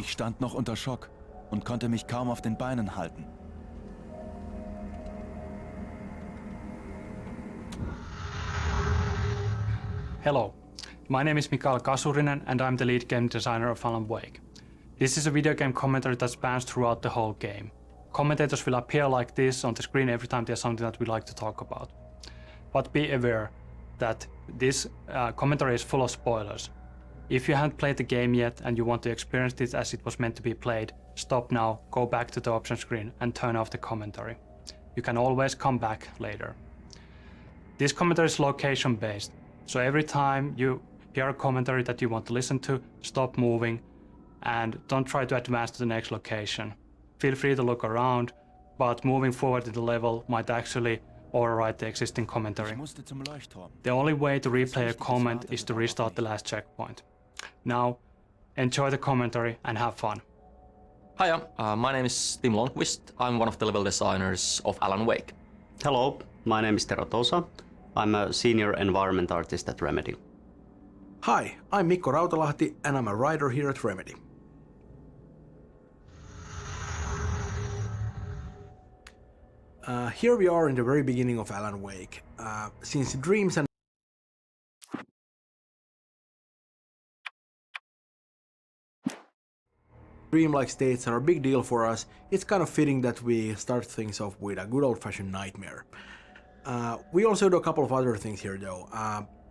Ich stand noch unter Schock und konnte mich kaum auf den Beinen halten. Hello, my name is Mikael Kasurinen and I'm the lead game designer of Alan Wake. This is a video game commentary that spans throughout the whole game. Commentators will appear like this on the screen every time there's something that we like to talk about. But be aware that this commentary is full of spoilers. If you haven't played the game yet and you want to experience it as it was meant to be played, stop now, go back to the option screen and turn off the commentary. You can always come back later. This commentary is location based, so every time you hear a commentary that you want to listen to, stop moving and don't try to advance to the next location. Feel free to look around, but moving forward in the level might actually override the existing commentary. The only way to replay a comment is to restart the last checkpoint. Now, enjoy the commentary and have fun. Hiya, my name is Tim Lundqvist. I'm one of the level designers of Alan Wake. Hello, my name is Tero Tosa. I'm a senior environment artist at Remedy. Hi, I'm Mikko Rautalahti and I'm a writer here at Remedy. Here we are in the very beginning of Alan Wake. Since dreams and dreamlike states are a big deal for us, it's kind of fitting that we start things off with a good old-fashioned nightmare. We also do a couple of other things here though.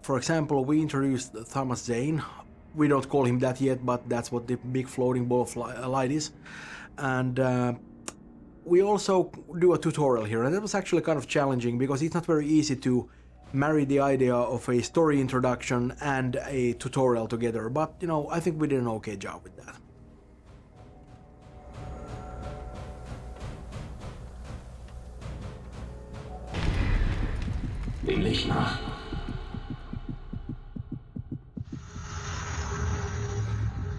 For example, we introduced Thomas Zane. We don't call him that yet, but that's what the big floating ball of light is. And we also do a tutorial here, and that was actually kind of challenging because it's not very easy to marry the idea of a story introduction and a tutorial together, but you know, I think we did an okay job with that. Dem Licht nach.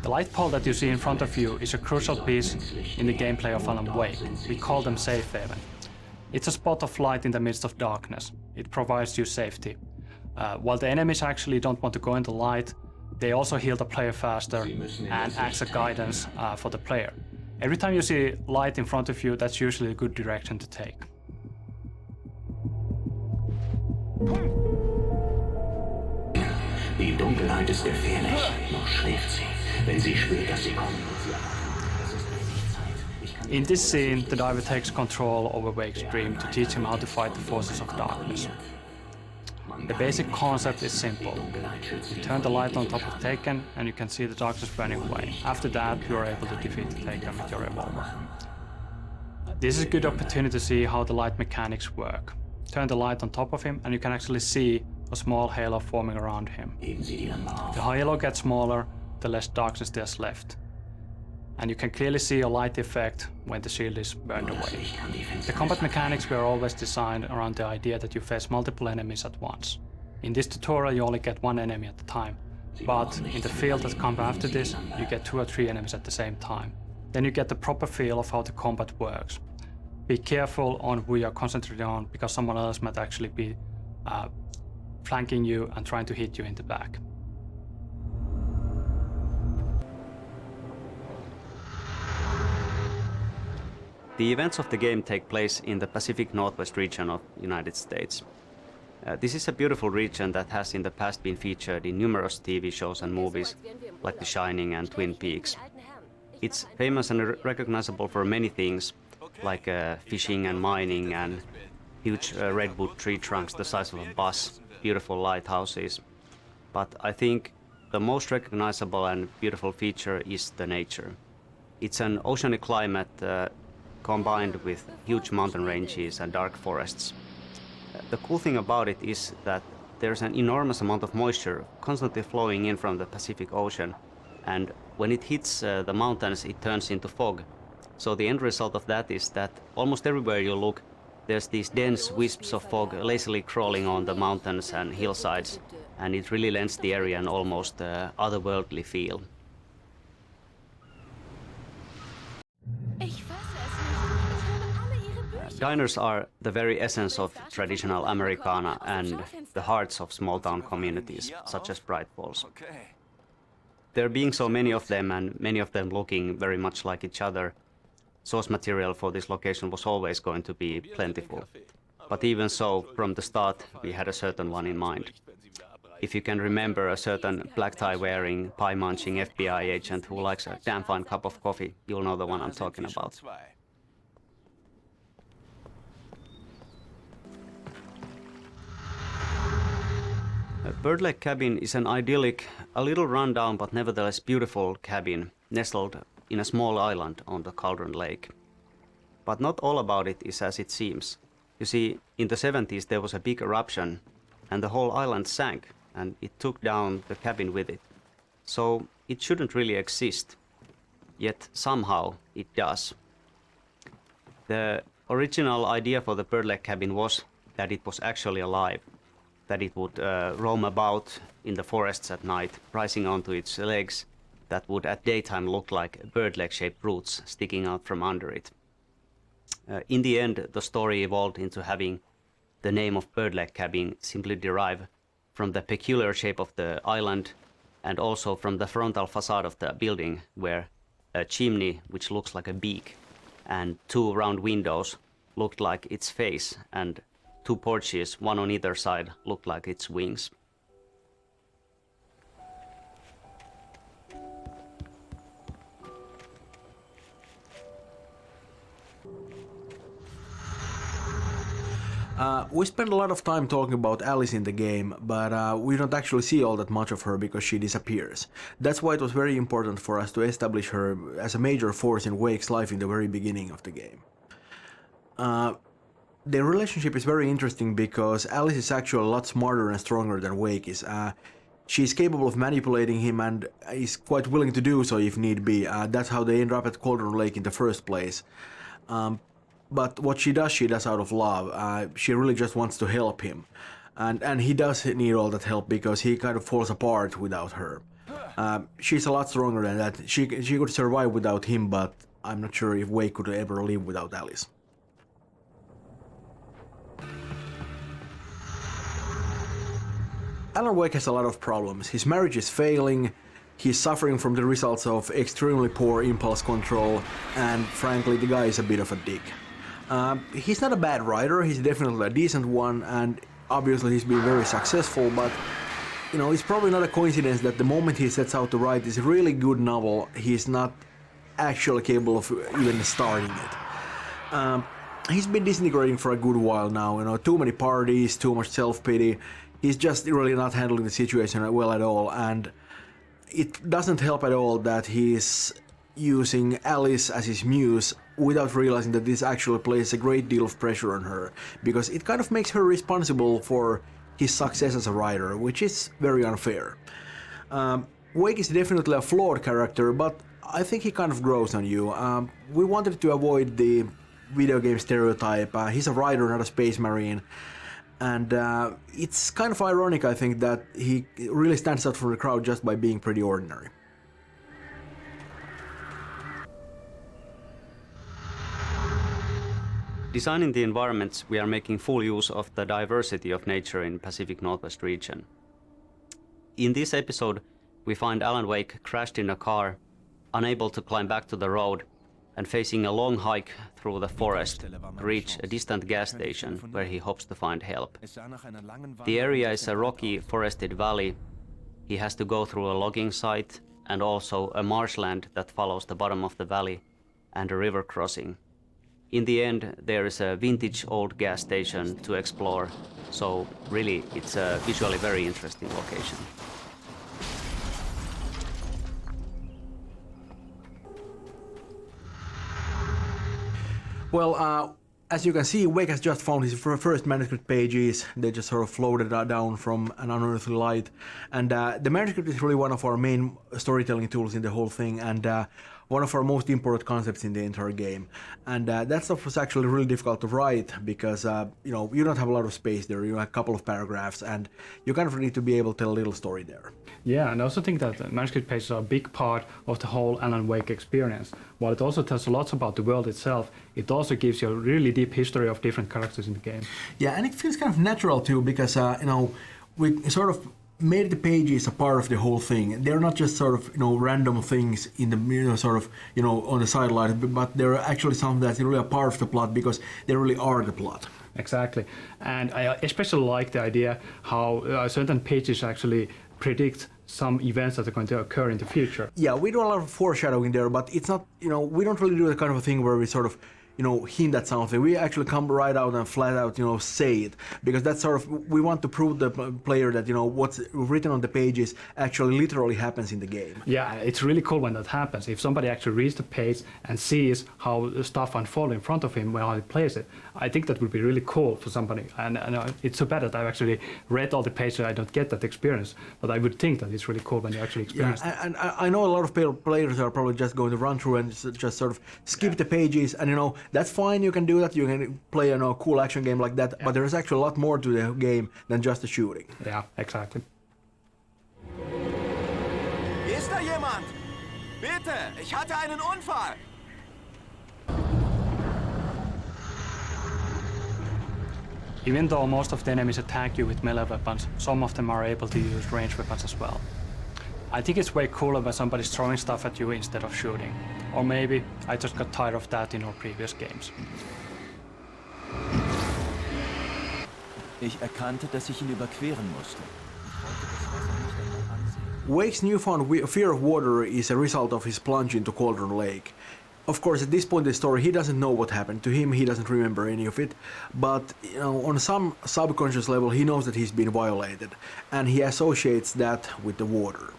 The light pole that you see in front of you is a crucial piece in the gameplay of Alan Wake. We call them safe haven. It's a spot of light in the midst of darkness. It provides you safety. While the enemies actually don't want to go in the light, they also heal the player faster and acts as guidance for the player. Every time you see light in front of you, that's usually a good direction to take. Die Dunkelheit ist gefährlich, noch schläft sie. Wenn sie spürt, dass sie kommen, wird sie In this scene, the diver takes control over Wake's dream to teach him how to fight the forces of darkness. The basic concept is simple. You turn the light on top of Taken and you can see the darkness burning away. After that, you are able to defeat the Taken with your revolver. This is a good opportunity to see how the light mechanics work. Turn the light on top of him and you can actually see a small halo forming around him. The halo gets smaller, the less darkness there's left. And you can clearly see a light effect when the shield is burned away. The combat mechanics were always designed around the idea that you face multiple enemies at once. In this tutorial you only get one enemy at a time, but in the field that comes after this you get 2 or 3 enemies at the same time. Then you get the proper feel of how the combat works. Be careful on who you're concentrating on because someone else might actually be flanking you and trying to hit you in the back. The events of the game take place in the Pacific Northwest region of the United States. This is a beautiful region that has in the past been featured in numerous TV shows and movies like The Shining and Twin Peaks. It's famous and recognizable for many things like fishing and mining and huge redwood tree trunks the size of a bus, beautiful lighthouses. But I think the most recognizable and beautiful feature is the nature. It's an oceanic climate combined with huge mountain ranges and dark forests. The cool thing about it is that there's an enormous amount of moisture constantly flowing in from the Pacific Ocean, and when it hits the mountains it turns into fog. So the end result of that is that almost everywhere you look there's these dense wisps of fog lazily crawling on the mountains and hillsides, and it really lends the area an almost otherworldly feel. Diners are the very essence of traditional Americana and the hearts of small-town communities, such as Bright Falls. There being so many of them, and many of them looking very much like each other, source material for this location was always going to be plentiful. But even so, from the start, we had a certain one in mind. If you can remember a certain black tie wearing, pie munching FBI agent who likes a damn fine cup of coffee, you'll know the one I'm talking about. Bird Lake Cabin is an idyllic, a little rundown but nevertheless beautiful cabin nestled in a small island on the Cauldron Lake. But not all about it is as it seems. You see, in the 70s there was a big eruption and the whole island sank, and it took down the cabin with it. So it shouldn't really exist, yet somehow it does. The original idea for the Bird Lake Cabin was that it was actually alive, that it would roam about in the forests at night, rising onto its legs that would at daytime look like bird leg-shaped roots sticking out from under it. In the end, the story evolved into having the name of Bird Lake Cabin simply derive from the peculiar shape of the island and also from the frontal facade of the building, where a chimney, which looks like a beak, and two round windows looked like its face, and two porches, one on either side, looked like its wings. We spend a lot of time talking about Alice in the game, but we don't actually see all that much of her because she disappears. That's why it was very important for us to establish her as a major force in Wake's life in the very beginning of the game. Their relationship is very interesting because Alice is actually a lot smarter and stronger than Wake is. She's capable of manipulating him and is quite willing to do so if need be. That's how they end up at Cauldron Lake in the first place. But what she does out of love. She really just wants to help him. And he does need all that help because he kind of falls apart without her. She's a lot stronger than that. She could survive without him, but I'm not sure if Wake could ever live without Alice. Alan Wake has a lot of problems. His marriage is failing, he's suffering from the results of extremely poor impulse control, and frankly, the guy is a bit of a dick. He's not a bad writer, he's definitely a decent one, and obviously he's been very successful, but you know, it's probably not a coincidence that the moment he sets out to write this really good novel, he's not actually capable of even starting it. He's been disintegrating for a good while now, you know, too many parties, too much self-pity. He's just really not handling the situation well at all, and it doesn't help at all that he's using Alice as his muse without realizing that this actually places a great deal of pressure on her, because it kind of makes her responsible for his success as a writer, which is very unfair. Wake is definitely a flawed character, but I think he kind of grows on you. We wanted to avoid the video game stereotype. He's a writer, not a space marine. And it's kind of ironic, I think, that he really stands out from the crowd just by being pretty ordinary. Designing the environments, we are making full use of the diversity of nature in Pacific Northwest region. In this episode, we find Alan Wake crashed in a car, unable to climb back to the road, and facing a long hike through the forest to reach a distant gas station where he hopes to find help. The area is a rocky, forested valley. He has to go through a logging site and also a marshland that follows the bottom of the valley and a river crossing. In the end, there is a vintage old gas station to explore, so really it's a visually very interesting location. Well, as you can see, Wake has just found his first manuscript pages. They just sort of floated down from an unearthly light. And the manuscript is really one of our main storytelling tools in the whole thing, and one of our most important concepts in the entire game. And that stuff was actually really difficult to write because, you know, you don't have a lot of space there. You have a couple of paragraphs, and you kind of need to be able to tell a little story there. Yeah, and I also think that manuscript pages are a big part of the whole Alan Wake experience. While it also tells a lot about the world itself, it also gives you a really deep history of different characters in the game. Yeah, and it feels kind of natural too, because, you know, we sort of made the pages a part of the whole thing. They're not just sort of, random things in the, on the sidelines, but they're actually something that's really a part of the plot because they really are the plot. Exactly. And I especially like the idea how certain pages actually predict some events that are going to occur in the future. Yeah, we do a lot of foreshadowing there, but it's not, we don't really do the kind of a thing where we sort of, hint at something. We actually come right out and flat out, say it, because that's sort of, we want to prove the player that, what's written on the pages actually literally happens in the game. Yeah, it's really cool when that happens. If somebody actually reads the page and sees how the stuff unfolds in front of him while he plays it, I think that would be really cool for somebody. And it's so bad that I've actually read all the pages, I don't get that experience, but I would think that it's really cool when you actually experience it. And I know a lot of players are probably just going to run through and just sort of skip the pages, and that's fine, you can do that, you can play a cool action game like that, but there's actually a lot more to the game than just the shooting. Yeah, exactly. Ist da jemand? Bitte, ich hatte einen Unfall. Even though most of the enemies attack you with melee weapons, some of them are able to use ranged weapons as well. I think it's way cooler when somebody's throwing stuff at you instead of shooting. Or maybe I just got tired of that in our previous games. Ich erkannte, dass ich ihn überqueren musste. Wake's newfound fear of water is a result of his plunge into Cauldron Lake. Of course, at this point in the story, he doesn't know what happened to him, he doesn't remember any of it, but on some subconscious level, he knows that he's been violated, and he associates that with the water.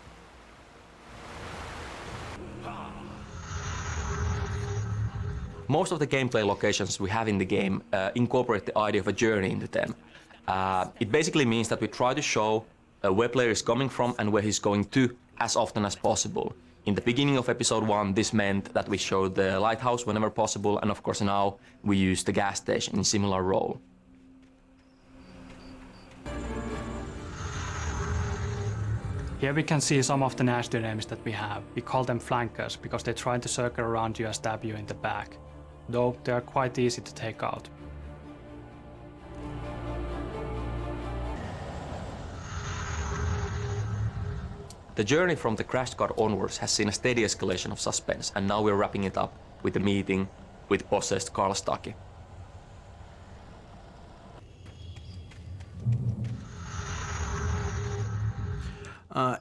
Most of the gameplay locations we have in the game incorporate the idea of a journey into them. It basically means that we try to show where player is coming from and where he's going to as often as possible. In the beginning of episode 1, this meant that we showed the lighthouse whenever possible, and of course now we use the gas station in similar role. Here we can see some of the nasty enemies that we have. We call them flankers because they try to circle around you and stab you in the back, though they are quite easy to take out. The journey from the crash car onwards has seen a steady escalation of suspense, and now we're wrapping it up with a meeting with possessed Carl Stucky.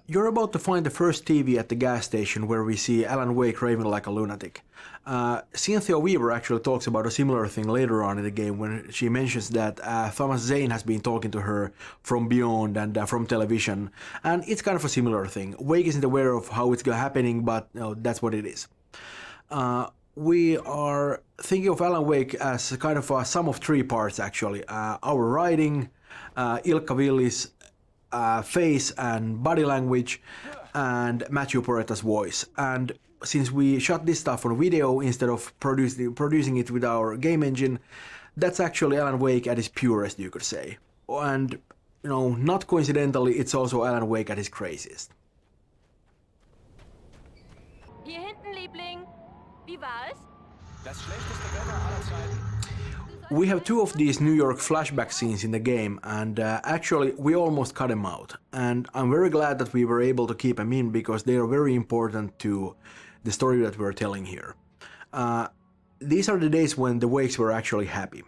You're about to find the first TV at the gas station where we see Alan Wake raving like a lunatic. Cynthia Weaver actually talks about a similar thing later on in the game when she mentions that Thomas Zane has been talking to her from beyond and from television, and it's kind of a similar thing. Wake isn't aware of how it's happening, but that's what it is. We are thinking of Alan Wake as kind of a sum of three parts actually. Our writing, Ilkka Villi's face and body language, and Matthew Poretta's voice. And since we shot this stuff on video instead of producing it with our game engine, that's actually Alan Wake at his purest, you could say. And, not coincidentally, it's also Alan Wake at his craziest. Hier hinten, Liebling. Wie war es? Das schlechteste Wetter aller Zeiten. We have two of these New York flashback scenes in the game, and actually we almost cut them out. And I'm very glad that we were able to keep them in because they are very important to the story that we're telling here. These are the days when the Wakes were actually happy.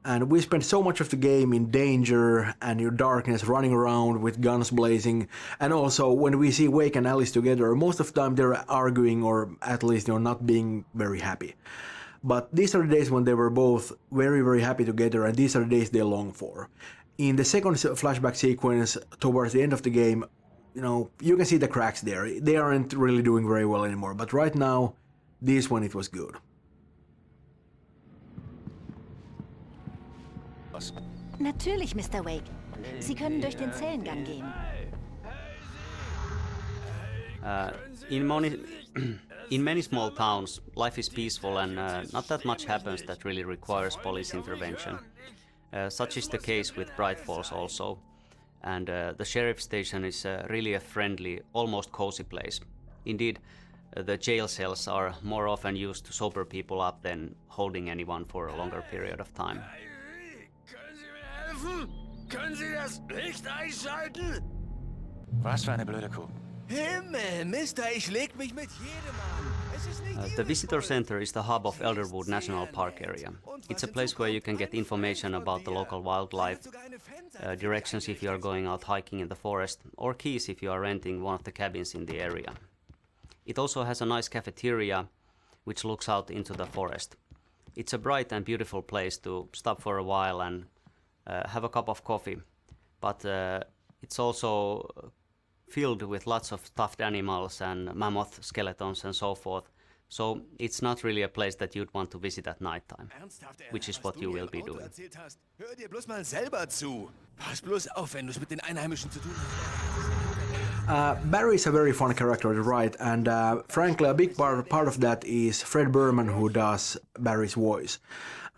And we spent so much of the game in danger and in darkness, running around with guns blazing. And also when we see Wake and Alice together, most of the time they're arguing or at least not being very happy. But these are the days when they were both very, very happy together, and these are the days they long for. In the second flashback sequence, towards the end of the game, you can see the cracks there. They aren't really doing very well anymore, but right now, this one, it was good. Natürlich, Mr. Wake. Sie können durch den Zellengang gehen. In many small towns, life is peaceful and not that much happens that really requires police intervention. Such is the case with Bright Falls also. And the sheriff station is really a friendly, almost cozy place. Indeed, the jail cells are more often used to sober people up than holding anyone for a longer period of time. Können Sie mir helfen? Können Sie das Licht einschalten? Was für eine blöde Kuh. Himmel, Mister, ich leg mich mit jedem an. Es ist nicht The Visitor Center is the hub of Elderwood National Park area. It's a place where you can get information about the local wildlife, directions if you are going out hiking in the forest, or keys if you are renting one of the cabins in the area. It also has a nice cafeteria which looks out into the forest. It's a bright and beautiful place to stop for a while and have a cup of coffee, but it's also filled with lots of stuffed animals and mammoth skeletons and so forth. So it's not really a place that you'd want to visit at night time, which is what you will be doing. Hör dir bloß mal selber zu. Pass bloß auf, wenn du es mit den Einheimischen zu tun hast. Barry is a very fun character to write, and frankly, a big part of that is Fred Berman, who does Barry's voice.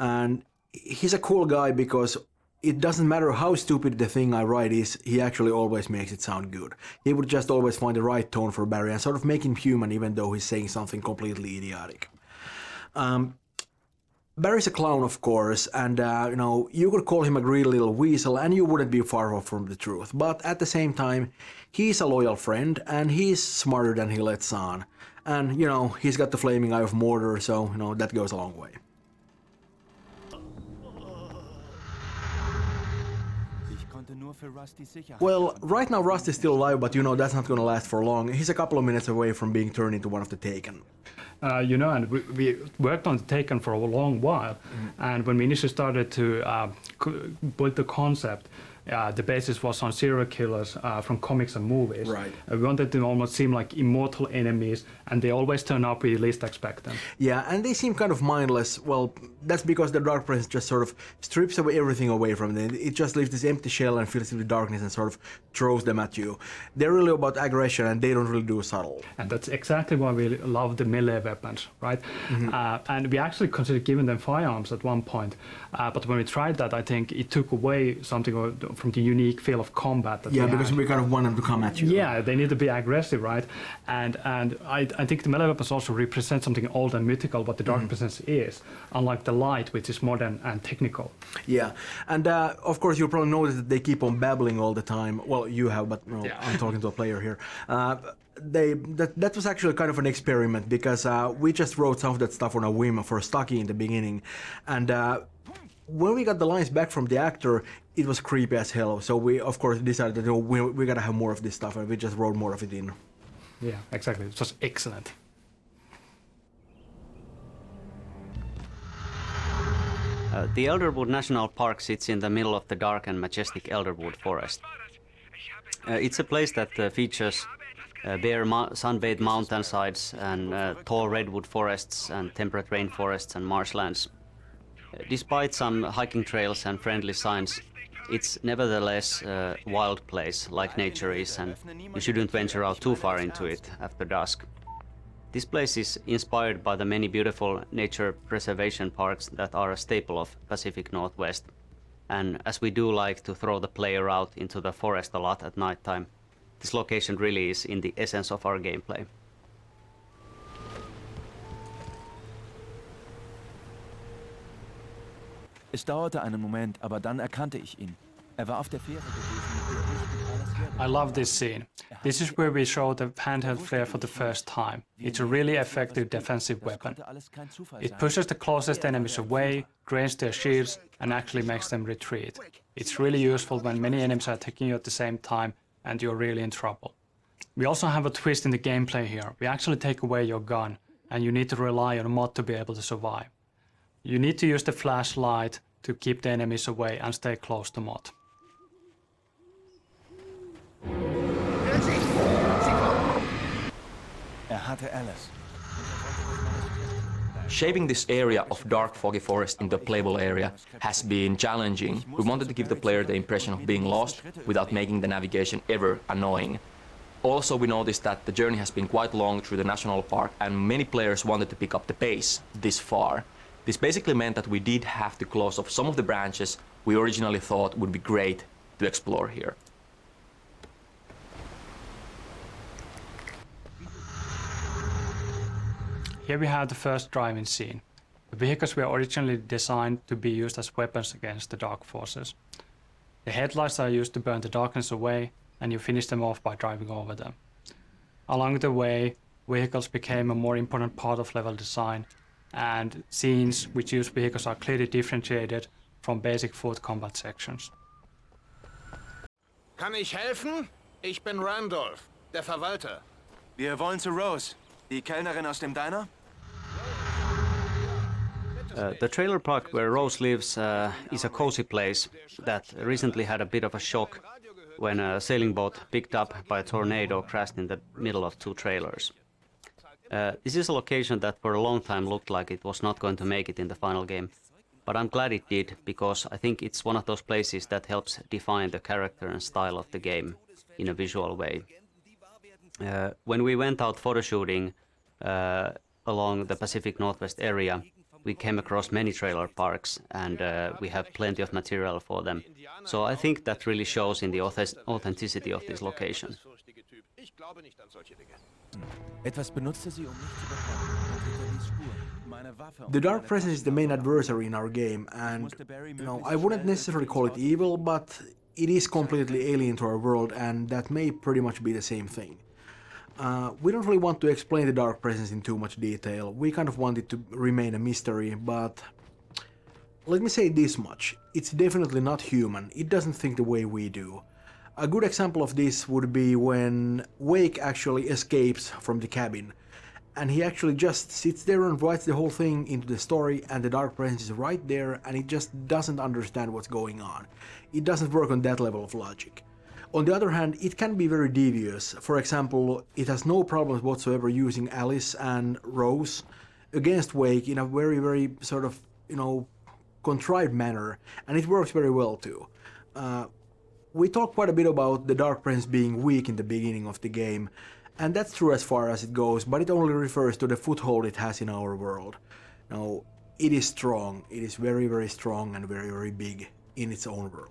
And he's a cool guy because it doesn't matter how stupid the thing I write is, he actually always makes it sound good. He would just always find the right tone for Barry and sort of make him human even though he's saying something completely idiotic. Barry's a clown, of course, and you could call him a greedy little weasel and you wouldn't be far off from the truth. But at the same time, he's a loyal friend and he's smarter than he lets on. And, he's got the flaming eye of Mordor, so, that goes a long way. Well, right now Rust is still alive, but that's not gonna last for long. He's a couple of minutes away from being turned into one of the Taken. And we worked on the Taken for a long while, and when we initially started to build the concept, the basis was on serial killers from comics and movies. Right. We wanted to almost seem like immortal enemies, and they always turn up when you least expect them. Yeah, and they seem kind of mindless. Well, that's because the Dark Presence just sort of strips everything away from them. It just leaves this empty shell and fills it with darkness and sort of throws them at you. They're really about aggression, and they don't really do subtle. And that's exactly why we love the melee weapons, right? And we actually considered giving them firearms at one point, but when we tried that, I think it took away something from the unique feel of combat. Because we kind of want them to come at you. Yeah, they need to be aggressive, right? And I think the melee weapons also represent something old and mythical, what the Dark Presence is, unlike the light, which is modern and technical. Yeah, and of course you'll probably notice that they keep on babbling all the time. Well, you have, but I'm talking to a player here. That was actually kind of an experiment because we just wrote some of that stuff on a whim for Stucky in the beginning, and when we got the lines back from the actor, it was creepy as hell. So we, of course, decided that we gotta have more of this stuff, and we just wrote more of it in. Yeah, exactly. It was excellent. The Elderwood National Park sits in the middle of the dark and majestic Elderwood forest. It's a place that features bare sun-bathed mountainsides and tall redwood forests and temperate rainforests and marshlands. Despite some hiking trails and friendly signs, it's nevertheless a wild place like nature is, and you shouldn't venture out too far into it after dusk. This place is inspired by the many beautiful nature preservation parks that are a staple of Pacific Northwest. And as we do like to throw the player out into the forest a lot at night time, this location really is in the essence of our gameplay. Es dauerte einen Moment, aber dann erkannte ich ihn. Er war auf der Fähre gewesen. I love this scene. This is where we show the handheld flare for the first time. It's a really effective defensive weapon. It pushes the closest enemies away, drains their shields, and actually makes them retreat. It's really useful when many enemies are attacking you at the same time and you're really in trouble. We also have a twist in the gameplay here. We actually take away your gun, and you need to rely on a mod to be able to survive. You need to use the flashlight to keep the enemies away and stay close to mod. Hatte Alice. Shaping this area of dark foggy forest into a playable area has been challenging. We wanted to give the player the impression of being lost without making the navigation ever annoying. Also, we noticed that the journey has been quite long through the national park and many players wanted to pick up the pace this far. This basically meant that we did have to close off some of the branches we originally thought would be great to explore here. Here we have the first driving scene. The vehicles were originally designed to be used as weapons against the dark forces. The headlights are used to burn the darkness away, and you finish them off by driving over them. Along the way, vehicles became a more important part of level design, and scenes which use vehicles are clearly differentiated from basic foot combat sections. Kann ich helfen? Ich bin Randolph, der Verwalter. Wir wollen zu Rose, die Kellnerin aus dem Diner. The trailer park where Rose lives is a cozy place that recently had a bit of a shock when a sailing boat picked up by a tornado crashed in the middle of two trailers. This is a location that for a long time looked like it was not going to make it in the final game, but I'm glad it did, because I think it's one of those places that helps define the character and style of the game in a visual way. When we went out photoshooting along the Pacific Northwest area, we came across many trailer parks, and we have plenty of material for them. So I think that really shows in the authenticity of this location. The Dark Presence is the main adversary in our game, and I wouldn't necessarily call it evil, but it is completely alien to our world, and that may pretty much be the same thing. We don't really want to explain the Dark Presence in too much detail. We kind of want it to remain a mystery, but let me say this much. It's definitely not human. It doesn't think the way we do. A good example of this would be when Wake actually escapes from the cabin, and he actually just sits there and writes the whole thing into the story, and the Dark Presence is right there, and it just doesn't understand what's going on. It doesn't work on that level of logic. On the other hand, it can be very devious. For example, it has no problems whatsoever using Alice and Rose against Wake in a very, very sort of, contrived manner, and it works very well too. We talked quite a bit about the Dark Presence being weak in the beginning of the game, and that's true as far as it goes, but it only refers to the foothold it has in our world. Now, it is strong. It is very, very strong and very, very big in its own world.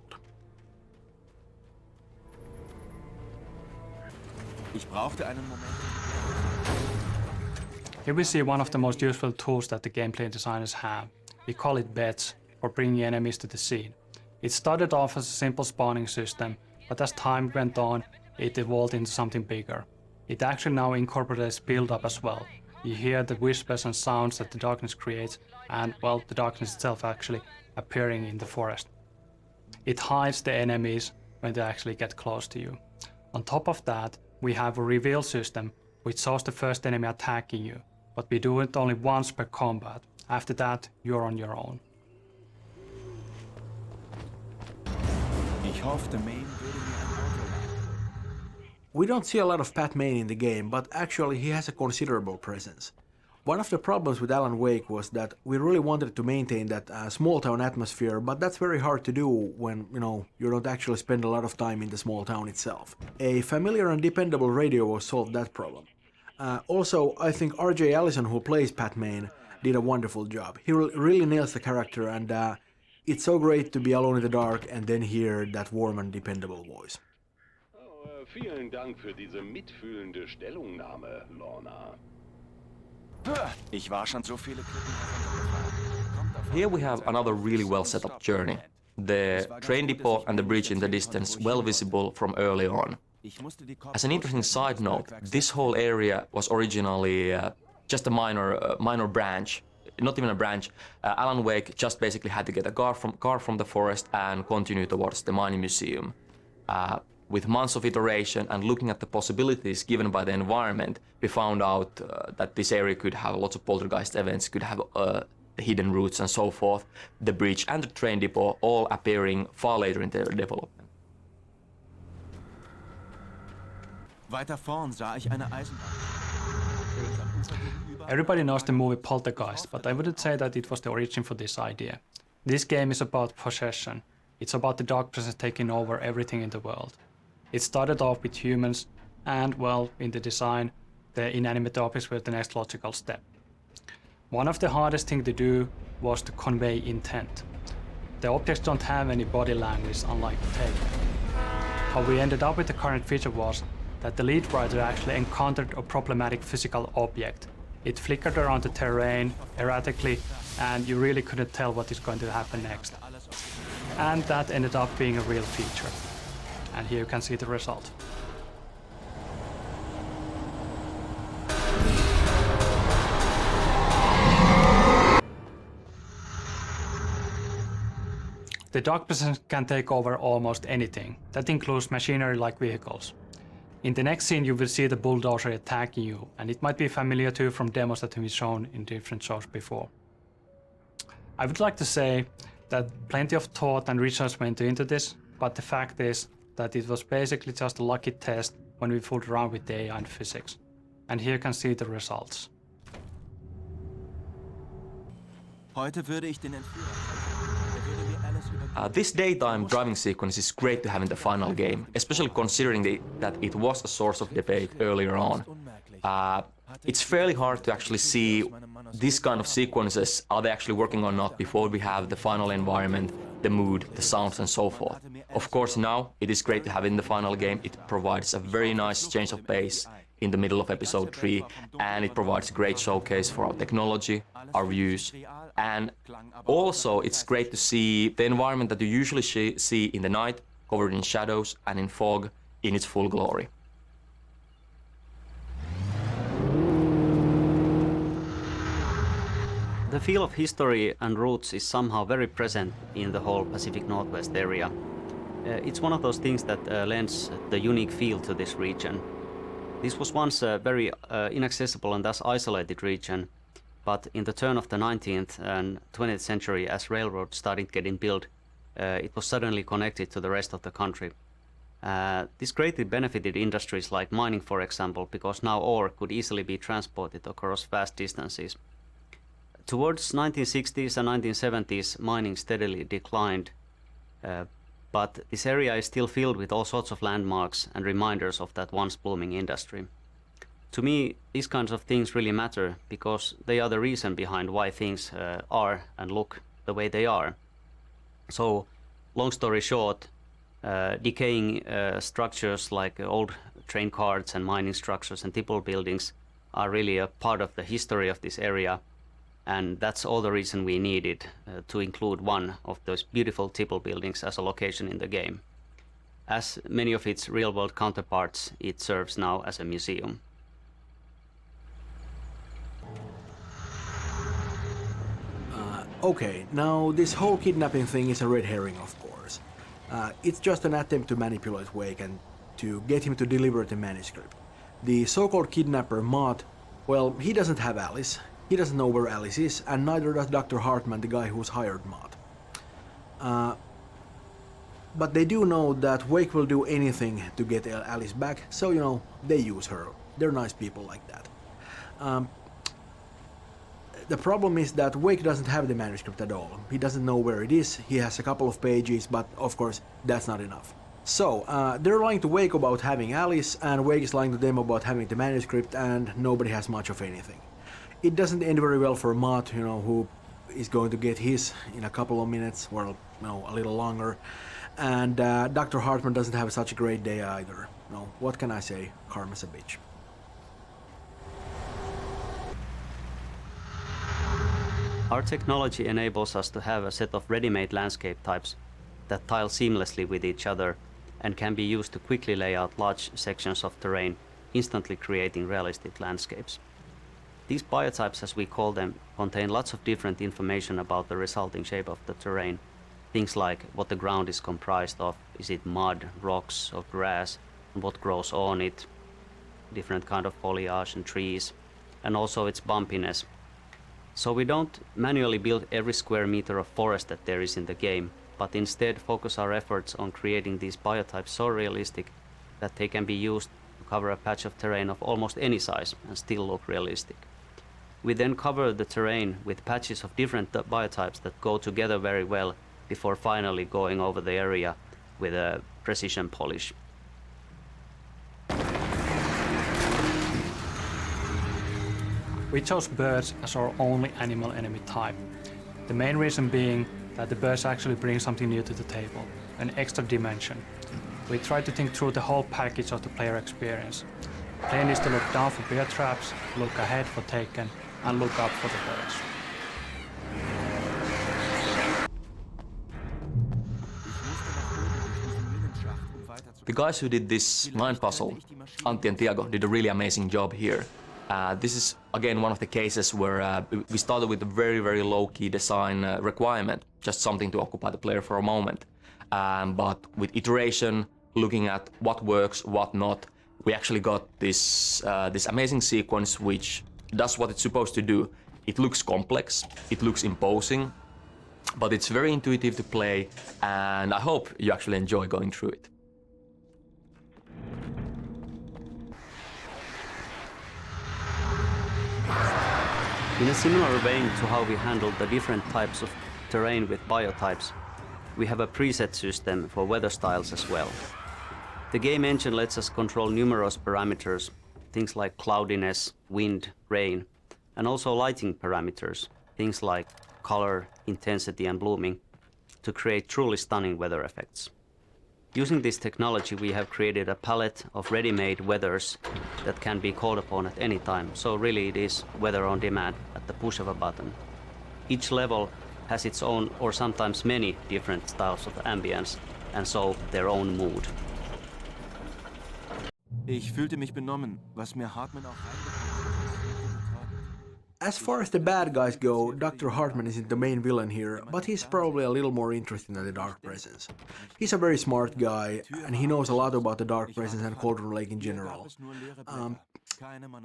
Here we see one of the most useful tools that the gameplay designers have. We call it beds, for bringing enemies to the scene. It started off as a simple spawning system, but as time went on, it evolved into something bigger. It actually now incorporates build-up as well. You hear the whispers and sounds that the darkness creates, and, well, the darkness itself actually appearing in the forest. It hides the enemies when they actually get close to you. On top of that, we have a reveal system which shows the first enemy attacking you, but we do it only once per combat. After that, you're on your own. We don't see a lot of Pat Main in the game, but actually he has a considerable presence. One of the problems with Alan Wake was that we really wanted to maintain that small town atmosphere, but that's very hard to do when, you don't actually spend a lot of time in the small town itself. A familiar and dependable radio solved that problem. Also, I think RJ Allison, who plays Pat Main, did a wonderful job. He really nails the character, and it's so great to be alone in the dark and then hear that warm and dependable voice. Vielen Dank für diese mitfühlende Stellungnahme, Lorna. Here we have another really well set up journey. The train depot and the bridge in the distance well visible from early on. As an interesting side note, this whole area was originally just a minor branch. Not even a branch. Alan Wake just basically had to get a car from the forest and continue towards the mining museum. With months of iteration and looking at the possibilities given by the environment, we found out that this area could have lots of poltergeist events, could have hidden routes and so forth. The bridge and the train depot all appearing far later in their development. Weiter vorn sah ich eine Everybody knows the movie Poltergeist, but I wouldn't say that it was the origin for this idea. This game is about possession. It's about the dark presence taking over everything in the world. It started off with humans, and, well, in the design, the inanimate objects were the next logical step. One of the hardest things to do was to convey intent. The objects don't have any body language, unlike the tape. How we ended up with the current feature was that the lead writer actually encountered a problematic physical object. It flickered around the terrain erratically, and you really couldn't tell what is going to happen next. And that ended up being a real feature. and here you can see the result. The dog possession can take over almost anything. That includes machinery like vehicles. In the next scene you will see the bulldozer attacking you, and it might be familiar to you from demos that have been shown in different shows before. I would like to say that plenty of thought and research went into this, but the fact is that it was basically just a lucky test when we fooled around with the AI and physics. And here you can see the results. Heute würde ich den Entführer. This daytime driving sequence is great to have in the final game, especially considering that it was a source of debate earlier on. It's fairly hard to actually see this kind of sequences, are they actually working or not, before we have the final environment, the mood, the sounds and so forth. Of course now it is great to have in the final game. It provides a very nice change of pace in the middle of episode 3, and it provides a great showcase for our technology, our views, and also it's great to see the environment that you usually see in the night, covered in shadows and in fog, in its full glory. The feel of history and roots is somehow very present in the whole Pacific Northwest area. It's one of those things that lends the unique feel to this region. This was once a very inaccessible and thus isolated region, but in the turn of the 19th and 20th century, as railroads started getting built, it was suddenly connected to the rest of the country. This greatly benefited industries like mining, for example, because now ore could easily be transported across vast distances. Towards 1960s and 1970s, mining steadily declined, but this area is still filled with all sorts of landmarks and reminders of that once blooming industry. To me, these kinds of things really matter because they are the reason behind why things are and look the way they are. So, long story short, decaying structures like old train carts and mining structures and tipple buildings are really a part of the history of this area, and that's all the reason we needed to include one of those beautiful tipple buildings as a location in the game. As many of its real-world counterparts, it serves now as a museum. Okay, now this whole kidnapping thing is a red herring, of course. It's just an attempt to manipulate Wake and to get him to deliver the manuscript. The so-called kidnapper, Mott, well, he doesn't have Alice. He doesn't know where Alice is, and neither does Dr. Hartman, the guy who's hired Mott. But they do know that Wake will do anything to get Alice back, so, you know, they use her. They're nice people like that. The problem is that Wake doesn't have the manuscript at all. He doesn't know where it is. He has a couple of pages, but of course, that's not enough. So, they're lying to Wake about having Alice, and Wake is lying to them about having the manuscript, and nobody has much of anything. It doesn't end very well for Mott, you know, who is going to get his in a couple of minutes, well, no, a little longer. And Dr. Hartman doesn't have such a great day either. No, what can I say? Karma's a bitch. Our technology enables us to have a set of ready-made landscape types that tile seamlessly with each other and can be used to quickly lay out large sections of terrain, instantly creating realistic landscapes. These biotypes, as we call them, contain lots of different information about the resulting shape of the terrain. Things like what the ground is comprised of, is it mud, rocks or grass, and what grows on it, different kind of foliage and trees, and also its bumpiness. So we don't manually build every square meter of forest that there is in the game, but instead focus our efforts on creating these biotypes so realistic that they can be used to cover a patch of terrain of almost any size and still look realistic. We then cover the terrain with patches of different biotypes that go together very well before finally going over the area with a precision polish. We chose birds as our only animal enemy type. The main reason being that the birds actually bring something new to the table, an extra dimension. We try to think through the whole package of the player experience. The player needs to look down for bear traps, look ahead for taken, and look up for the birds. The guys who did this mine puzzle, Antti and Tiago, did a really amazing job here. This is again one of the cases where we started with a very, very low-key design requirement, just something to occupy the player for a moment. But with iteration, looking at what works, what not, we actually got this amazing sequence which does what it's supposed to do. It looks complex, it looks imposing, but it's very intuitive to play, and I hope you actually enjoy going through it. In a similar vein to how we handled the different types of terrain with biotypes, we have a preset system for weather styles as well. The game engine lets us control numerous parameters, things like cloudiness, wind, rain, and also lighting parameters, things like color, intensity, and blooming, to create truly stunning weather effects. Using this technology, we have created a palette of ready-made weathers that can be called upon at any time, so really it is weather on demand at the push of a button. Each level has its own, or sometimes many, different styles of ambience, and so their own mood. Ich fühlte mich benommen, was mir Hartman auch As far as the bad guys go, Dr. Hartman isn't the main villain here, but he's probably a little more interesting than the Dark Presence. He's a very smart guy, and he knows a lot about the Dark Presence and Cauldron Lake in general.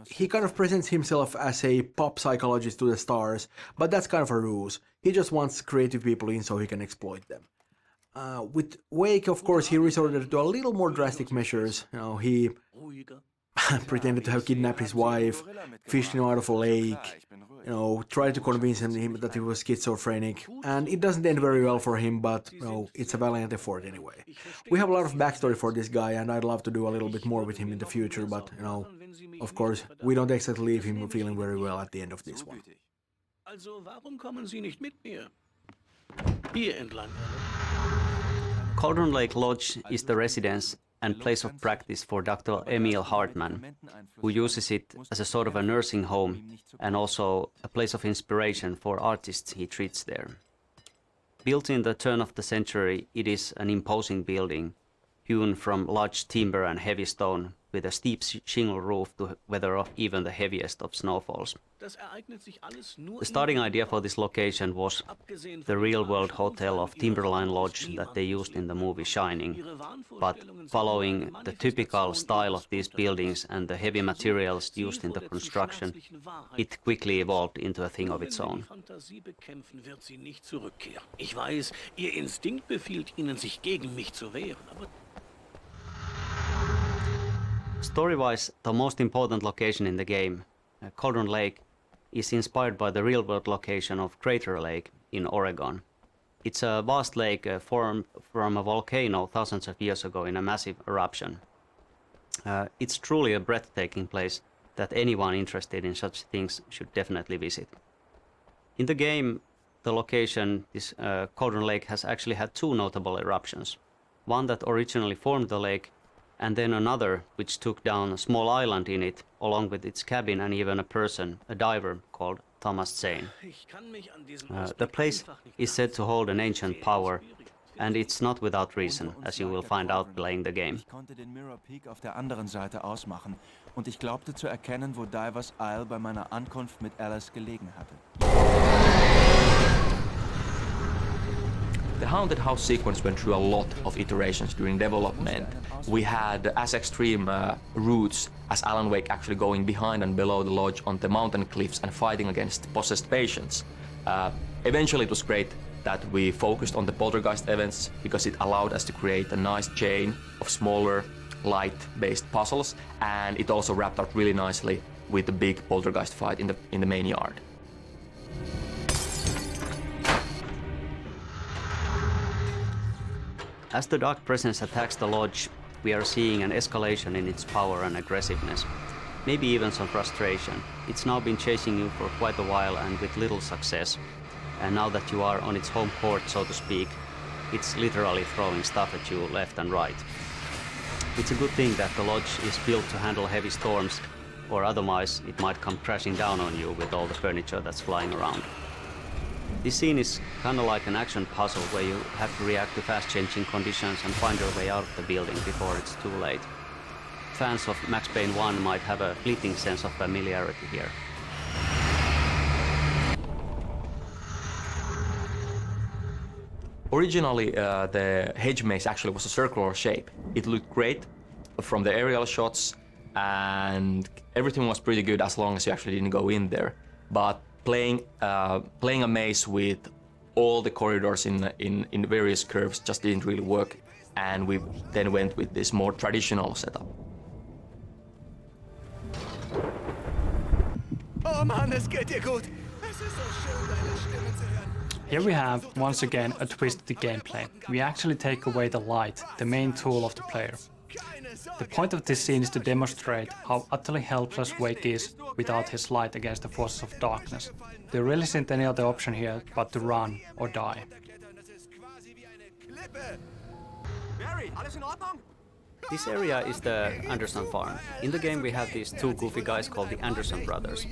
He kind of presents himself as a pop psychologist to the stars, but that's kind of a ruse. He just wants creative people in so he can exploit them. With Wake, of course, he resorted to a little more drastic measures. You know, he pretended to have kidnapped his wife, fished him out of a lake, you know, tried to convince him that he was schizophrenic, and it doesn't end very well for him, but, you know, it's a valiant effort anyway. We have a lot of backstory for this guy, and I'd love to do a little bit more with him in the future, but, you know, of course, we don't exactly leave him feeling very well at the end of this one. Also, warum kommen Sie nicht mit mir? Hier entlang. Cauldron Lake Lodge is the residence and place of practice for Dr. Emil Hartman, who uses it as a sort of a nursing home and also a place of inspiration for artists he treats there. Built in the turn of the century, it is an imposing building, hewn from large timber and heavy stone, with a steep shingle roof to weather off even the heaviest of snowfalls. The starting idea for this location was the real-world hotel of Timberline Lodge that they used in the movie Shining, but following the typical style of these buildings and the heavy materials used in the construction, it quickly evolved into a thing of its own. Ich weiß, Ihr Instinkt befiehlt Ihnen, sich gegen mich zu wehren, aber Story-wise, the most important location in the game, Cauldron Lake, is inspired by the real-world location of Crater Lake in Oregon. It's a vast lake formed from a volcano thousands of years ago in a massive eruption. It's truly a breathtaking place that anyone interested in such things should definitely visit. In the game, the location, this Cauldron Lake, has actually had two notable eruptions. One that originally formed the lake, and then another which took down a small island in it, along with its cabin and even a person, a diver called Thomas Zane. The place is said to hold an ancient power, and it's not without reason, as you will find out playing the game. Ich konnte den Mirror Peak auf der anderen Seite ausmachen und ich glaubte zu erkennen, wo Divers Isle bei meiner Ankunft mit Alice gelegen hatte. The Haunted House sequence went through a lot of iterations during development. We had as extreme routes as Alan Wake, actually going behind and below the lodge on the mountain cliffs and fighting against possessed patients. Eventually it was great that we focused on the poltergeist events because it allowed us to create a nice chain of smaller, light-based puzzles, and it also wrapped up really nicely with the big poltergeist fight in the main yard. As the Dark Presence attacks the lodge, we are seeing an escalation in its power and aggressiveness. Maybe even some frustration. It's now been chasing you for quite a while and with little success. And now that you are on its home court, so to speak, it's literally throwing stuff at you left and right. It's a good thing that the lodge is built to handle heavy storms, or otherwise it might come crashing down on you with all the furniture that's flying around. This scene is kind of like an action puzzle where you have to react to fast-changing conditions and find your way out of the building before it's too late. Fans of Max Payne 1 might have a fleeting sense of familiarity here. Originally, the hedge maze actually was a circular shape. It looked great from the aerial shots, and everything was pretty good as long as you actually didn't go in there. But playing a maze with all the corridors in various curves just didn't really work, and we then went with this more traditional setup. Oh Mann, es geht dir gut. Es ist so schön, deine Stimme zu hören. Here we have, once again, a twist to the gameplay. We actually take away the light, the main tool of the player. The point of this scene is to demonstrate how utterly helpless Wake is without his light against the forces of darkness. There really isn't any other option here but to run or die. Barry, alles in Ordnung? This area is the Anderson farm. In the game we have these two goofy guys called the Anderson brothers.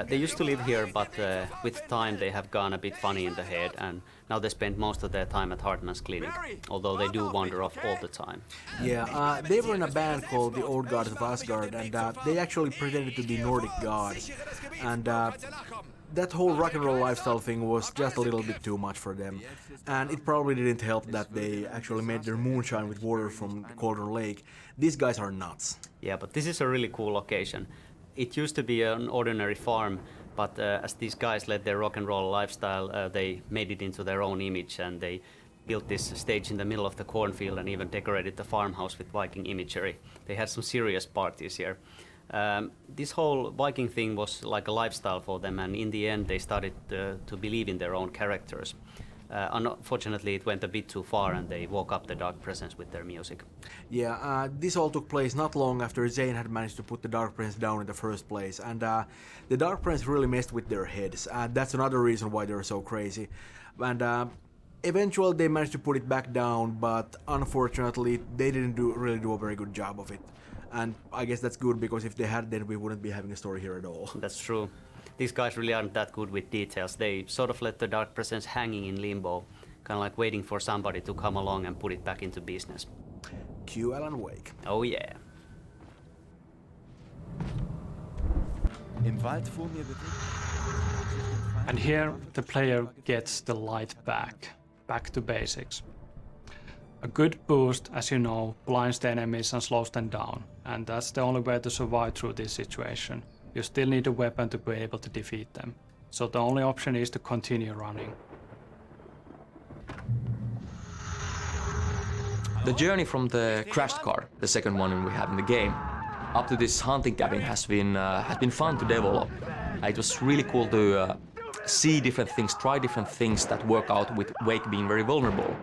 They used to live here, but with time they have gone a bit funny in the head, and now they spend most of their time at Hartman's clinic, although they do wander off all the time. Yeah, they were in a band called the Old Gods of Asgard, and they actually pretended to be Nordic gods. And that whole rock and roll lifestyle thing was just a little bit too much for them. And it probably didn't help that they actually made their moonshine with water from Cauldron Lake. These guys are nuts. Yeah, but this is a really cool location. It used to be an ordinary farm, but as these guys led their rock and roll lifestyle, they made it into their own image, and they built this stage in the middle of the cornfield and even decorated the farmhouse with Viking imagery. They had some serious parties here. This whole Viking thing was like a lifestyle for them, and in the end they started to believe in their own characters. Unfortunately, it went a bit too far, and they woke up the Dark Presence with their music. Yeah, this all took place not long after Zane had managed to put the Dark Presence down in the first place, and the Dark Presence really messed with their heads. That's another reason why they're so crazy. And eventually they managed to put it back down, but unfortunately they didn't really do a very good job of it. And I guess that's good, because if they had, then we wouldn't be having a story here at all. That's true. These guys really aren't that good with details. They sort of let the Dark Presence hanging in limbo, kind of like waiting for somebody to come along and put it back into business. Cue Alan Wake. Oh yeah. Im Wald vor mir And here the player gets the light back to basics. A good boost, as you know, blinds the enemies and slows them down, and that's the only way to survive through this situation. You still need a weapon to be able to defeat them, so the only option is to continue running. The journey from the crashed car, the second one we have in the game, up to this hunting cabin has been fun to develop. It was really cool to see different things, try different things that work out with Wake being very vulnerable.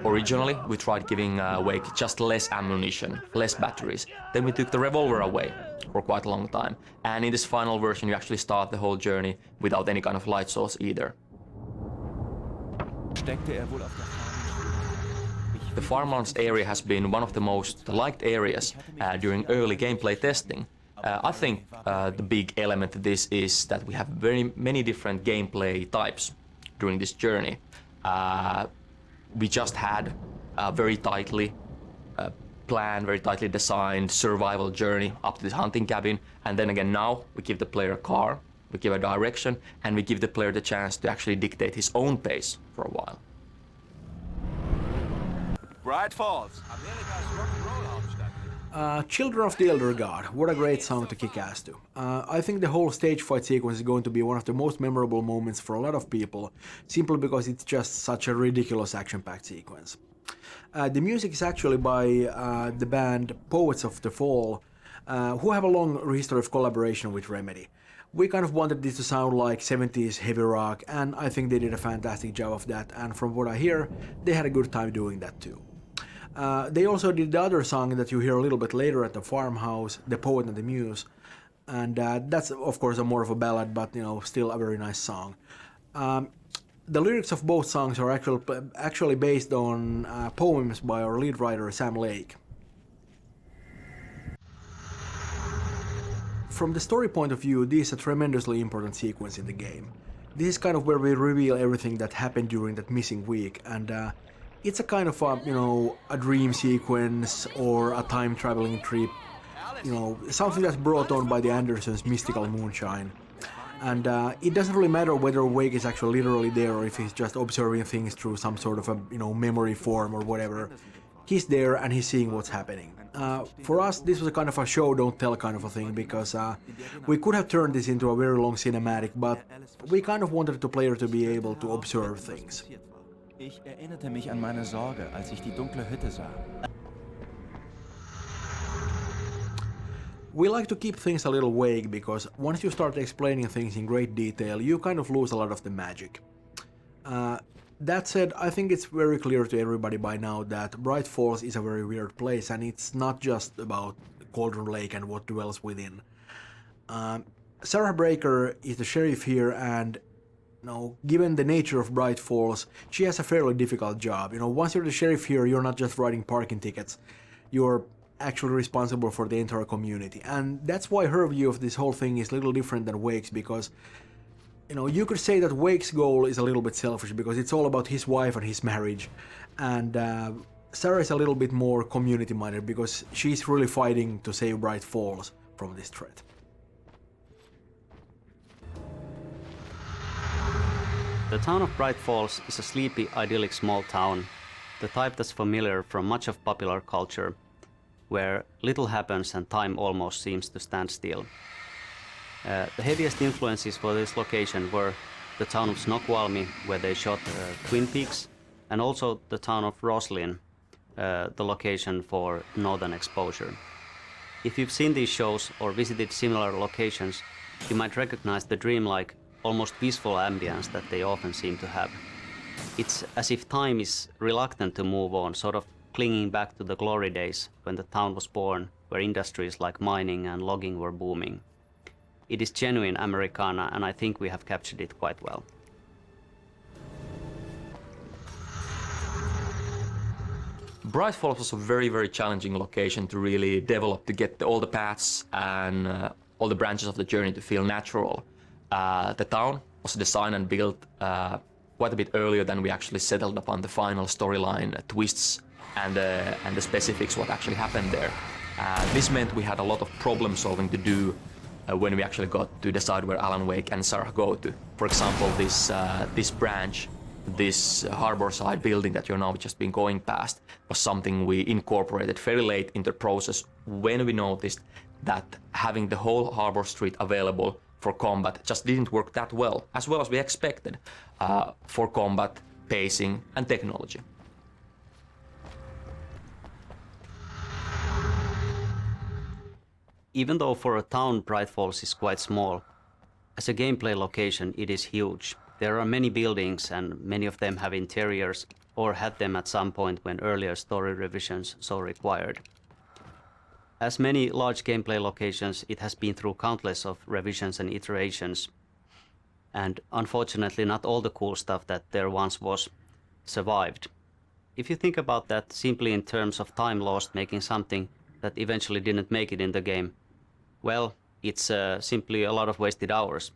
Originally, we tried giving Wake just less ammunition, less batteries. Then we took the revolver away for quite a long time. And in this final version, you actually start the whole journey without any kind of light source either. The farmlands area has been one of the most liked areas during early gameplay testing. I think the big element to this is that we have very many different gameplay types during this journey. We just had a very tightly planned, very tightly designed survival journey up to this hunting cabin, and then again now we give the player a car, we give a direction, and we give the player the chance to actually dictate his own pace for a while. Bright Falls, America's rock and roll Hauptstadt. Children of the Elder God, what a great song to kick ass to. I think the whole stage fight sequence is going to be one of the most memorable moments for a lot of people, simply because it's just such a ridiculous action-packed sequence. The music is actually by the band Poets of the Fall, who have a long history of collaboration with Remedy. We kind of wanted this to sound like 70s heavy rock, and I think they did a fantastic job of that, and from what I hear, they had a good time doing that too. They also did the other song that you hear a little bit later at the farmhouse, The Poet and the Muse, and that's of course more of a ballad, but you know, still a very nice song. The lyrics of both songs are actually based on poems by our lead writer Sam Lake. From the story point of view, this is a tremendously important sequence in the game. this is kind of where we reveal everything that happened during that missing week, and it's a kind of a, you know, a dream sequence or a time traveling trip, you know, something that's brought on by the Andersons' mystical moonshine. And it doesn't really matter whether Wake is actually literally there or if he's just observing things through some sort of a, you know, memory form or whatever. He's there and he's seeing what's happening. For us, this was a kind of a show don't tell kind of a thing, because we could have turned this into a very long cinematic, but we kind of wanted the player to be able to observe things. Ich erinnerte mich an meine Sorge, als ich die dunkle Hütte sah. We like to keep things a little vague, because once you start explaining things in great detail, you kind of lose a lot of the magic. That said, I think it's very clear to everybody by now that Bright Falls is a very weird place, and it's not just about Cauldron Lake and what dwells within. Sarah Breaker is the sheriff here, and you know, given the nature of Bright Falls, she has a fairly difficult job. You know, once you're the sheriff here, you're not just writing parking tickets, you're actually responsible for the entire community. And that's why her view of this whole thing is a little different than Wake's, because, you know, you could say that Wake's goal is a little bit selfish because it's all about his wife and his marriage, and Sarah is a little bit more community-minded because she's really fighting to save Bright Falls from this threat. The town of Bright Falls is a sleepy, idyllic small town, the type that's familiar from much of popular culture, where little happens and time almost seems to stand still. The heaviest influences for this location were the town of Snoqualmie, where they shot Twin Peaks, and also the town of Roslyn, the location for Northern Exposure. If you've seen these shows or visited similar locations, you might recognize the dreamlike, almost peaceful ambience that they often seem to have. It's as if time is reluctant to move on, sort of clinging back to the glory days when the town was born, where industries like mining and logging were booming. It is genuine Americana, and I think we have captured it quite well. Bright Falls was a very, very challenging location to really develop, to get all the paths and all the branches of the journey to feel natural. The town was designed and built quite a bit earlier than we actually settled upon the final storyline twists and the specifics what actually happened there. This meant we had a lot of problem solving to do when we actually got to decide where Alan Wake and Sarah go to. For example, this branch, this harborside building that you're now just been going past, was something we incorporated very late in the process when we noticed that having the whole harbor street available for combat just didn't work that well as we expected for combat, pacing and technology. Even though for a town Bright Falls is quite small, as a gameplay location it is huge. There are many buildings and many of them have interiors or had them at some point when earlier story revisions so required. As many large gameplay locations, it has been through countless of revisions and iterations, and unfortunately not all the cool stuff that there once was survived. If you think about that simply in terms of time lost making something that eventually didn't make it in the game, well, it's simply a lot of wasted hours.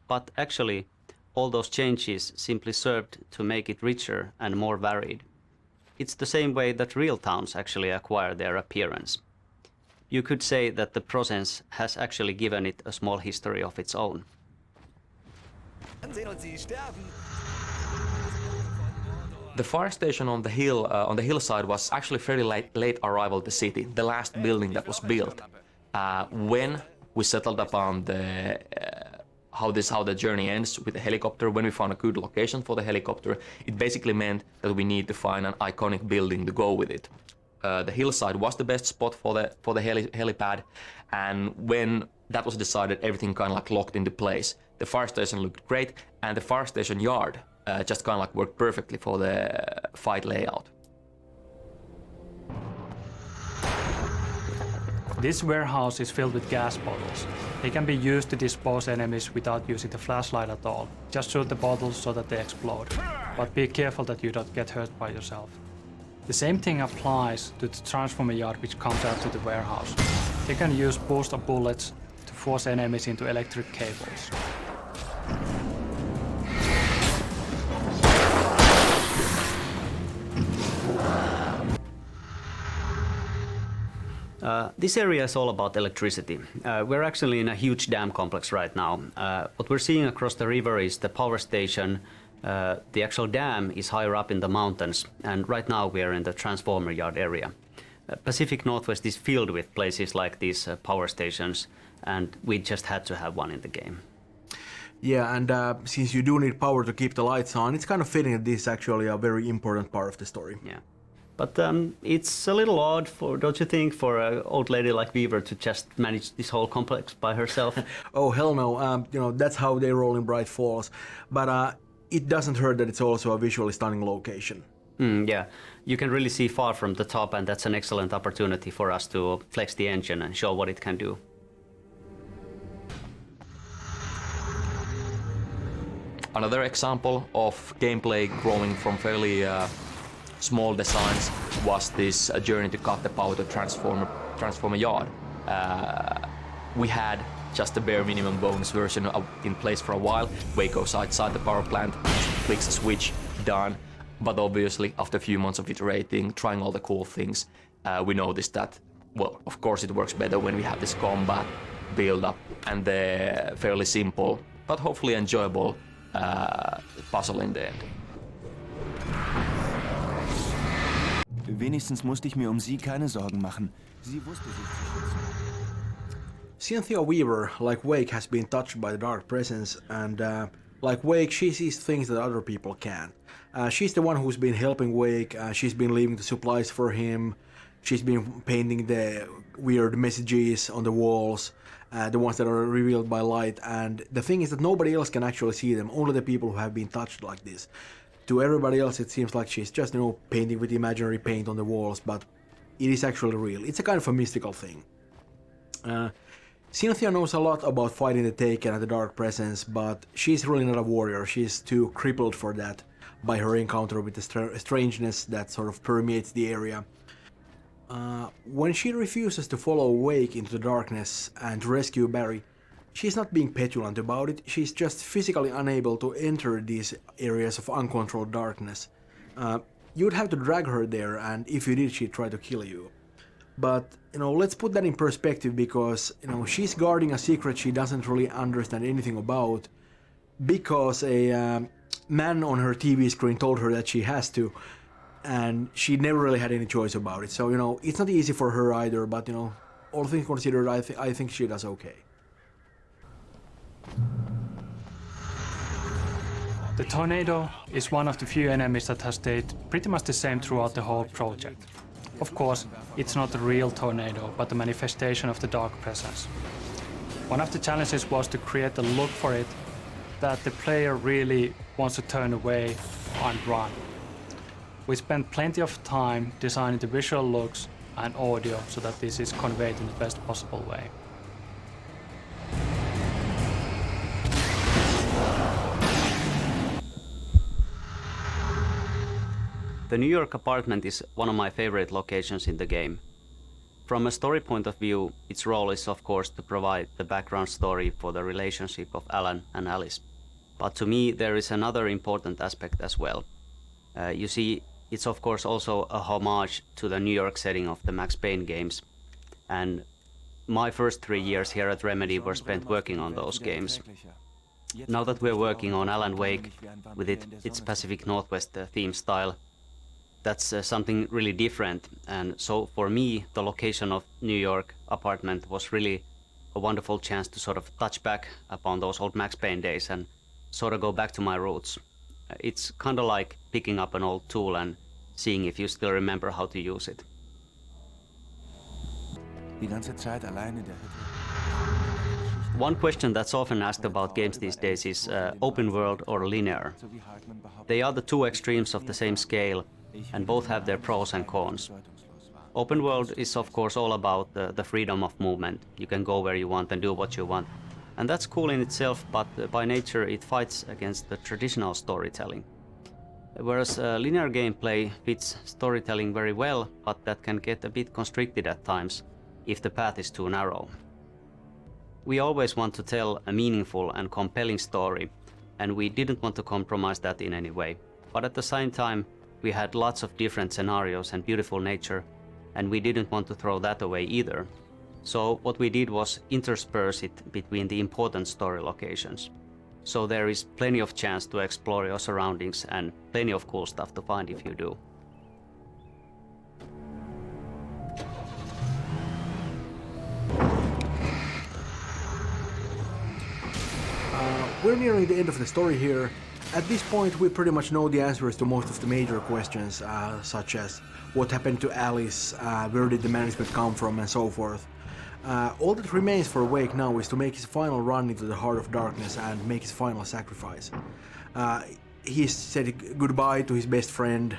But actually, all those changes simply served to make it richer and more varied. It's the same way that real towns actually acquire their appearance. You could say that the process has actually given it a small history of its own. The fire station on the hillside was actually fairly late arrival to the city, the last building that was built. When we settled upon how the journey ends with the helicopter, when we found a good location for the helicopter, it basically meant that we need to find an iconic building to go with it. The hillside was the best spot for the helipad, and when that was decided, everything kind of like locked into place. The fire station looked great, and the fire station yard just kind of like worked perfectly for the fight layout. This warehouse is filled with gas bottles. They can be used to dispose enemies without using the flashlight at all. Just shoot the bottles so that they explode. But be careful that you don't get hurt by yourself. The same thing applies to the transformer yard which comes out to the warehouse. They can use booster bullets to force enemies into electric cables. This area is all about electricity. We're actually in a huge dam complex right now. What we're seeing across the river is the power station. The actual dam is higher up in the mountains, and right now we are in the transformer yard area. Pacific Northwest is filled with places like these power stations, and we just had to have one in the game. Yeah, and since you do need power to keep the lights on, it's kind of fitting that this is actually a very important part of the story. Yeah. But it's a little odd, don't you think, for an old lady like Weaver to just manage this whole complex by herself? Oh, hell no. That's how they roll in Bright Falls. But it doesn't hurt that it's also a visually stunning location. Yeah, you can really see far from the top, and that's an excellent opportunity for us to flex the engine and show what it can do. Another example of gameplay growing from fairly small designs was this journey to cut the power to transformer yard. We had just a bare minimum bonus version in place for a while. Wake goes outside the power plant, clicks the switch, done. But obviously, after a few months of iterating, trying all the cool things, we noticed that, well, of course it works better when we have this combat, build-up, and the fairly simple, but hopefully enjoyable puzzle in the end. Wenigstens musste ich mir sie keine Sorgen machen. Sie wusste sich zu schützen. Cynthia Weaver, like Wake, has been touched by the dark presence, and like Wake, she sees things that other people can't. She's the one who's been helping Wake, she's been leaving the supplies for him, she's been painting the weird messages on the walls, the ones that are revealed by light, and the thing is that nobody else can actually see them, only the people who have been touched like this. To everybody else it seems like she's just, painting with imaginary paint on the walls, but it is actually real. It's a kind of a mystical thing. Cynthia knows a lot about fighting the Taken and the Dark Presence, but she's really not a warrior. She's too crippled for that by her encounter with the strangeness that sort of permeates the area. When she refuses to follow Wake into the darkness and rescue Barry, she's not being petulant about it, she's just physically unable to enter these areas of uncontrolled darkness. You'd have to drag her there, and if you did, she'd try to kill you. But, let's put that in perspective, because, she's guarding a secret she doesn't really understand anything about, because a man on her TV screen told her that she has to, and she never really had any choice about it. So, it's not easy for her either, but, all things considered, I think she does okay. The tornado is one of the few enemies that has stayed pretty much the same throughout the whole project. Of course, it's not a real tornado, but a manifestation of the dark presence. One of the challenges was to create a look for it that the player really wants to turn away and run. We spent plenty of time designing the visual looks and audio so that this is conveyed in the best possible way. The New York apartment is one of my favorite locations in the game. From a story point of view, its role is of course to provide the background story for the relationship of Alan and Alice. But to me there is another important aspect as well. You see, it's of course also a homage to the New York setting of the Max Payne games. And my first 3 years here at Remedy were spent working on those games. Now that we're working on Alan Wake with its Pacific Northwest theme style, that's something really different, and so for me the location of New York apartment was really a wonderful chance to sort of touch back upon those old Max Payne days and sort of go back to my roots. It's kind of like picking up an old tool and seeing if you still remember how to use it. One question that's often asked about games these days is open world or linear. They are the two extremes of the same scale, and both have their pros and cons. Open world is of course all about the freedom of movement. You can go where you want and do what you want. And that's cool in itself, but by nature it fights against the traditional storytelling. Whereas linear gameplay fits storytelling very well, but that can get a bit constricted at times if the path is too narrow. We always want to tell a meaningful and compelling story, and we didn't want to compromise that in any way. But at the same time, we had lots of different scenarios and beautiful nature, and we didn't want to throw that away either. So what we did was intersperse it between the important story locations. So there is plenty of chance to explore your surroundings and plenty of cool stuff to find if you do. We're nearing the end of the story here. At this point we pretty much know the answers to most of the major questions, such as what happened to Alice, where did the manuscript come from, and so forth. All that remains for Wake now is to make his final run into the Heart of Darkness and make his final sacrifice. He's said goodbye to his best friend.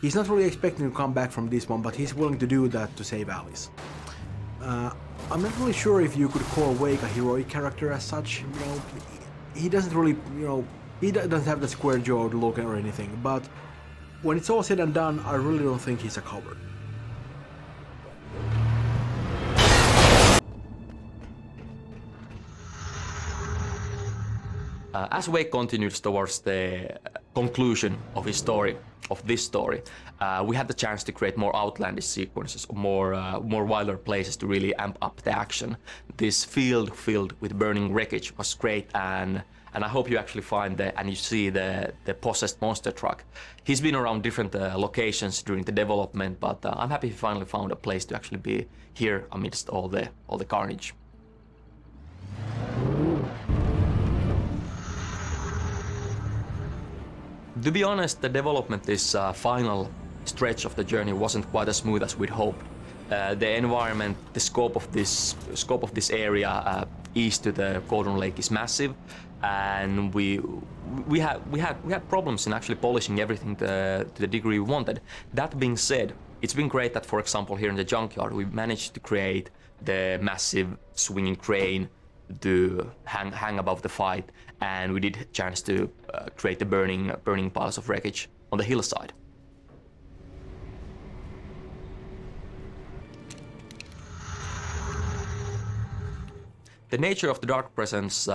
He's not really expecting to come back from this one, but he's willing to do that to save Alice. I'm not really sure if you could call Wake a heroic character as such. You know, he doesn't really, he doesn't have the square-jawed look or anything, but when it's all said and done, I really don't think he's a coward. As Wake continues towards the conclusion of his story, of this story, we had the chance to create more outlandish sequences, more wilder places to really amp up the action. This field filled with burning wreckage was great, and I hope you actually find and you see the possessed monster truck. He's been around different locations during the development, but I'm happy he finally found a place to actually be here amidst all the carnage. To be honest, the development this final stretch of the journey wasn't quite as smooth as we'd hoped. The environment, the scope of this area east to the Cauldron Lake is massive, and we had problems in actually polishing everything to the degree we wanted. That being said, it's been great that, for example, here in the junkyard, we managed to create the massive swinging crane to hang above the fight, and we did chance to create the burning piles of wreckage on the hillside. The nature of the dark presence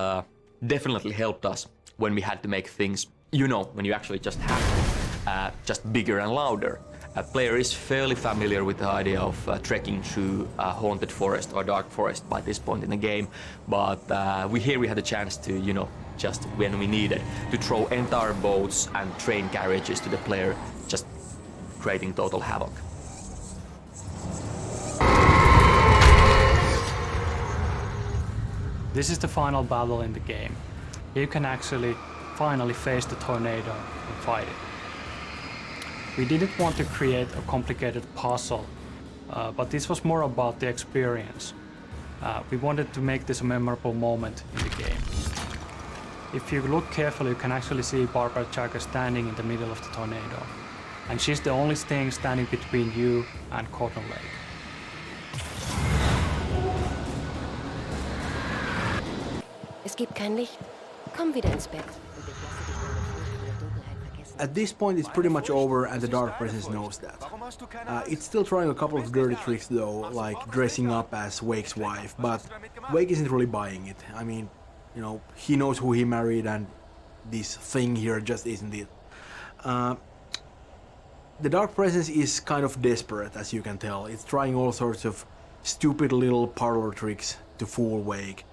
definitely helped us when we had to make things, when you actually just have just bigger and louder. A player is fairly familiar with the idea of trekking through a haunted forest or dark forest by this point in the game, but we had the chance to, just when we needed, to throw entire boats and train carriages to the player, just creating total havoc. This is the final battle in the game. You can actually finally face the tornado and fight it. We didn't want to create a complicated puzzle, but this was more about the experience. We wanted to make this a memorable moment in the game. If you look carefully, you can actually see Barbara Jagger standing in the middle of the tornado, and she's the only thing standing between you and Cauldron Lake. Es gibt kein Licht. Komm wieder ins Bett. At this point it's pretty much over and the dark presence knows that. It's still trying a couple of dirty tricks though, like dressing up as Wake's wife, but Wake isn't really buying it. I mean, he knows who he married and this thing here just isn't it. The dark presence is kind of desperate, as you can tell. It's trying all sorts of stupid little parlor tricks to fool Wake.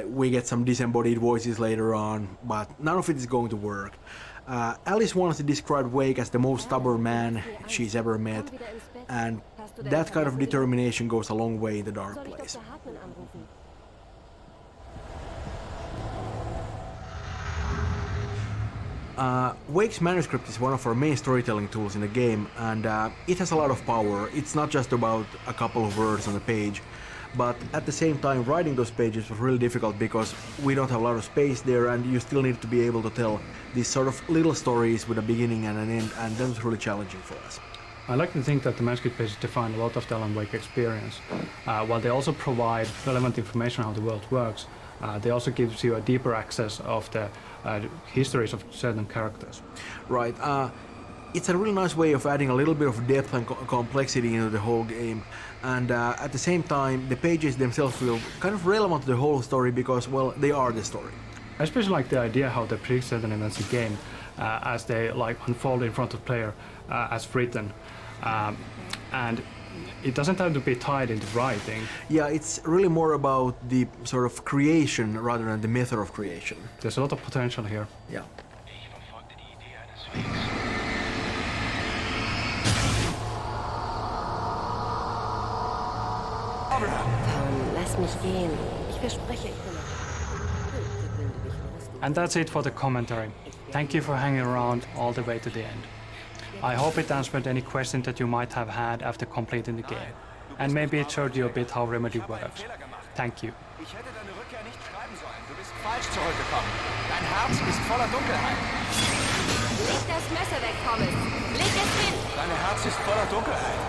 We get some disembodied voices later on, but none of it is going to work. Alice wants to describe Wake as the most stubborn man she's ever met, and that kind of determination goes a long way in the dark place. Wake's manuscript is one of our main storytelling tools in the game, and it has a lot of power. It's not just about a couple of words on a page, but at the same time writing those pages was really difficult because we don't have a lot of space there, and you still need to be able to tell these sort of little stories with a beginning and an end, and that was really challenging for us. I like to think that the manuscript pages define a lot of the Alan Wake experience. While they also provide relevant information on how the world works, they also gives you a deeper access of the histories of certain characters. Right. It's a really nice way of adding a little bit of depth and complexity into the whole game, and at the same time the pages themselves feel kind of relevant to the whole story because, well, they are the story. I especially like the idea how they predict certain events in the game as they unfold in front of the player as written. And it doesn't have to be tied into writing. Yeah, it's really more about the sort of creation rather than the method of creation. There's a lot of potential here. Yeah. Komm, lass mich gehen. Ich verspreche, ich bin And that's it for the commentary. Thank you for hanging around all the way to the end. I hope it answered any questions that you might have had after completing the game. And maybe it showed you a bit how Remedy works. Thank you. Ich hätte deine Rückkehr nicht schreiben sollen. Du bist falsch zurückgekommen. Dein Herz ist voller Dunkelheit. Leg das Messer weg, Thomas. Leg es hin. Dein Herz ist voller Dunkelheit.